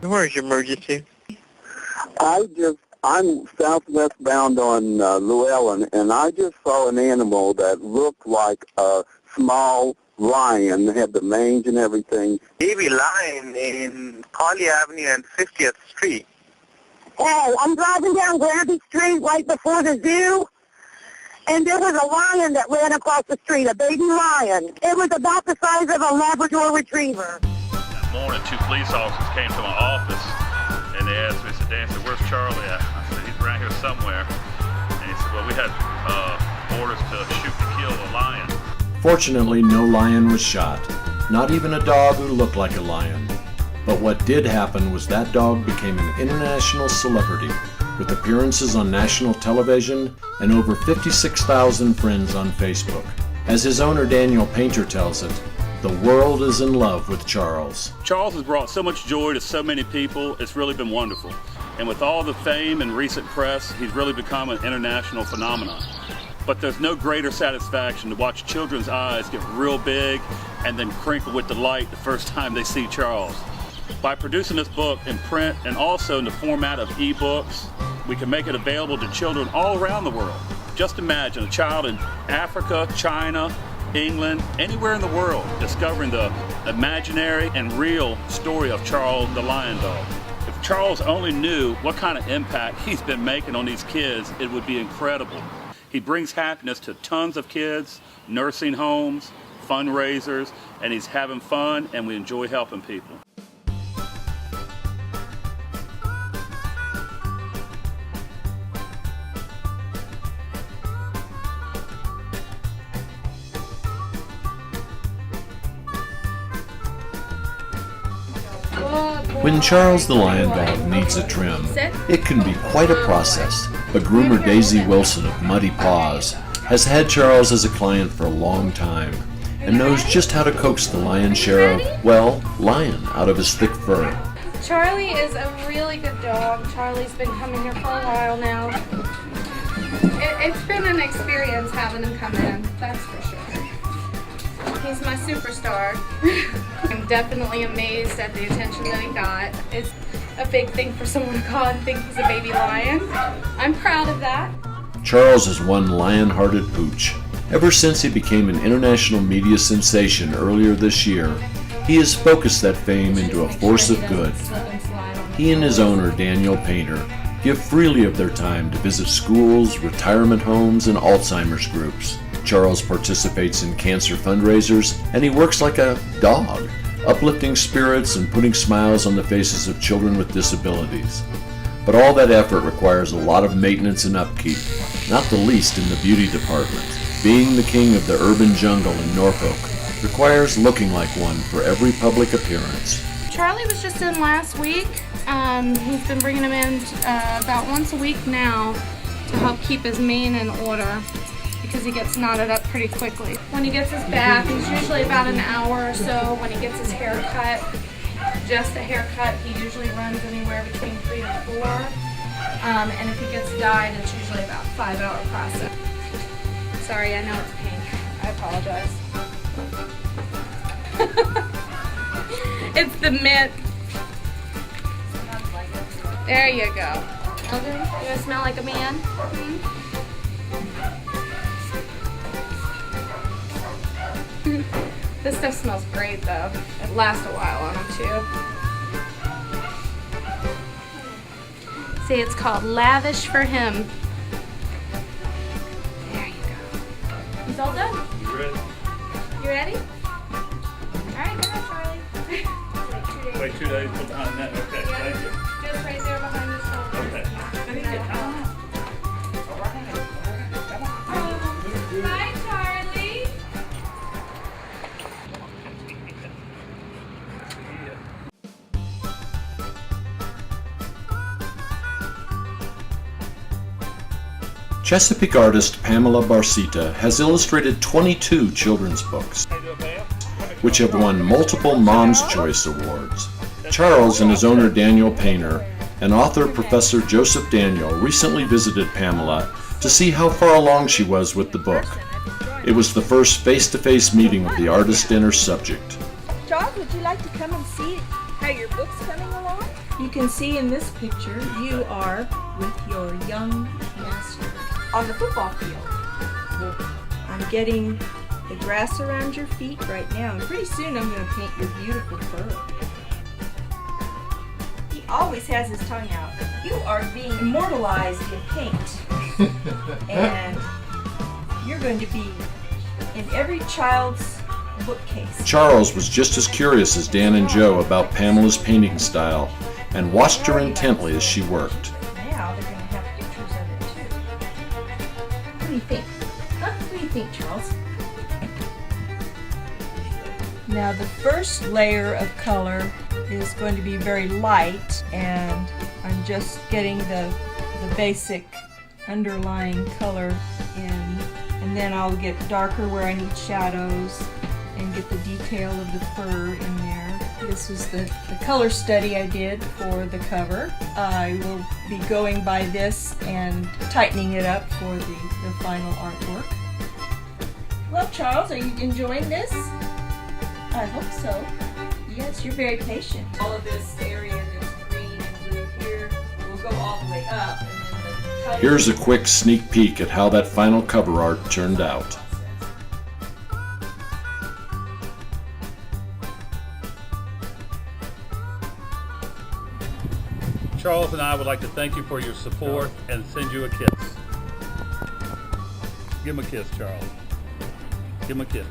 Where's your emergency? I'm southwest bound on Llewellyn, and I just saw an animal that looked like a small lion, had the mange and everything. Baby lion in Collie Avenue and 50th Street. Oh, I'm driving down Granby Street right before the zoo, and there was a lion that ran across the street, a baby lion. It was about the size of a Labrador Retriever. That morning, 2 police officers came to my office, and they asked me, they said, Dan, where's Charlie at? I said, he's around here somewhere. And he said, well, we had orders to shoot and kill a lion. Fortunately, no lion was shot, not even a dog who looked like a lion. But what did happen was that dog became an international celebrity, with appearances on national television and over 56,000 friends on Facebook. As his owner Daniel Painter tells it, the world is in love with Charles. Charles has brought so much joy to so many people, it's really been wonderful. And with all the fame and recent press, he's really become an international phenomenon. But there's no greater satisfaction to watch children's eyes get real big and then crinkle with delight the first time they see Charles. By producing this book in print and also in the format of ebooks, we can make it available to children all around the world. Just imagine a child in Africa, China, England, anywhere in the world discovering the imaginary and real story of Charles the Lion Dog. If Charles only knew what kind of impact he's been making on these kids, it would be incredible. He brings happiness to tons of kids, nursing homes, fundraisers, and he's having fun, and we enjoy helping people. When Charles the Lion Dog needs a trim, it can be quite a process, but groomer Daisy Wilson of Muddy Paws has had Charles as a client for a long time and knows just how to coax the lion's share of, well, lion out of his thick fur. Charlie is a really good dog. Charlie's been coming here for a while now. It's been an experience having him come in, that's for sure. He's my superstar. I'm definitely amazed at the attention that he got. It's a big thing for someone to call and think he's a baby lion. I'm proud of that. Charles is one lion-hearted pooch. Ever since he became an international media sensation earlier this year, he has focused that fame into a force of good. He and his owner, Daniel Painter, give freely of their time to visit schools, retirement homes, and Alzheimer's groups. Charles participates in cancer fundraisers, and he works like a dog, uplifting spirits and putting smiles on the faces of children with disabilities. But all that effort requires a lot of maintenance and upkeep, not the least in the beauty department. Being the king of the urban jungle in Norfolk requires looking like one for every public appearance. Charlie was just in last week. We've been bringing him in about once a week now to help keep his mane in order, because he gets knotted up pretty quickly. When he gets his bath, he's usually about an hour or so. When he gets his hair cut, just a haircut, he usually runs anywhere between 3 to 4. And if he gets dyed, it's usually about a 5-hour process. Sorry, I know it's pink. I apologize. It's the mint. There you go. Okay. You gonna smell like a man? This stuff smells great though. It lasts a while on him too. See, it's called Lavish for Him. There you go. He's all done. You ready? You ready? Alright, go ahead, Charlie. Wait 2 days, put behind that. Okay, thank you. Just right there behind the shoulder. Okay. Bye, Charlie. Chesapeake artist Pamela Barcita has illustrated 22 children's books, which have won multiple Mom's Choice Awards. Charles and his owner Daniel Painter and author Professor Joseph Daniel recently visited Pamela to see how far along she was with the book. It was the first face-to-face meeting with the artist and her subject. Charles, would you like to come and see how your book's coming along? You can see in this picture you are with your young master on the football field. I'm getting the grass around your feet right now, and pretty soon I'm going to paint your beautiful fur. He always has his tongue out. You are being immortalized in paint, and you're going to be in every child's bookcase. Charles was just as curious as Dan and Joe about Pamela's painting style and watched her intently as she worked. Now they're going to have pictures of it too. What do you think? Huh? What do you think, Charles? Now the first layer of color is going to be very light, and I'm just getting the basic underlying color in, and then I'll get darker where I need shadows and get the detail of the fur in there. This was the color study I did for the cover. I will be going by this and tightening it up for the final artwork. Well, Charles, are you enjoying this? I hope so. Yes, you're very patient. All of this area that's green and blue here will go all the way up. And then the color. Here's a quick sneak peek at how that final cover art turned out. Charles and I would like to thank you for your support and send you a kiss. Give him a kiss, Charles. Give him a kiss.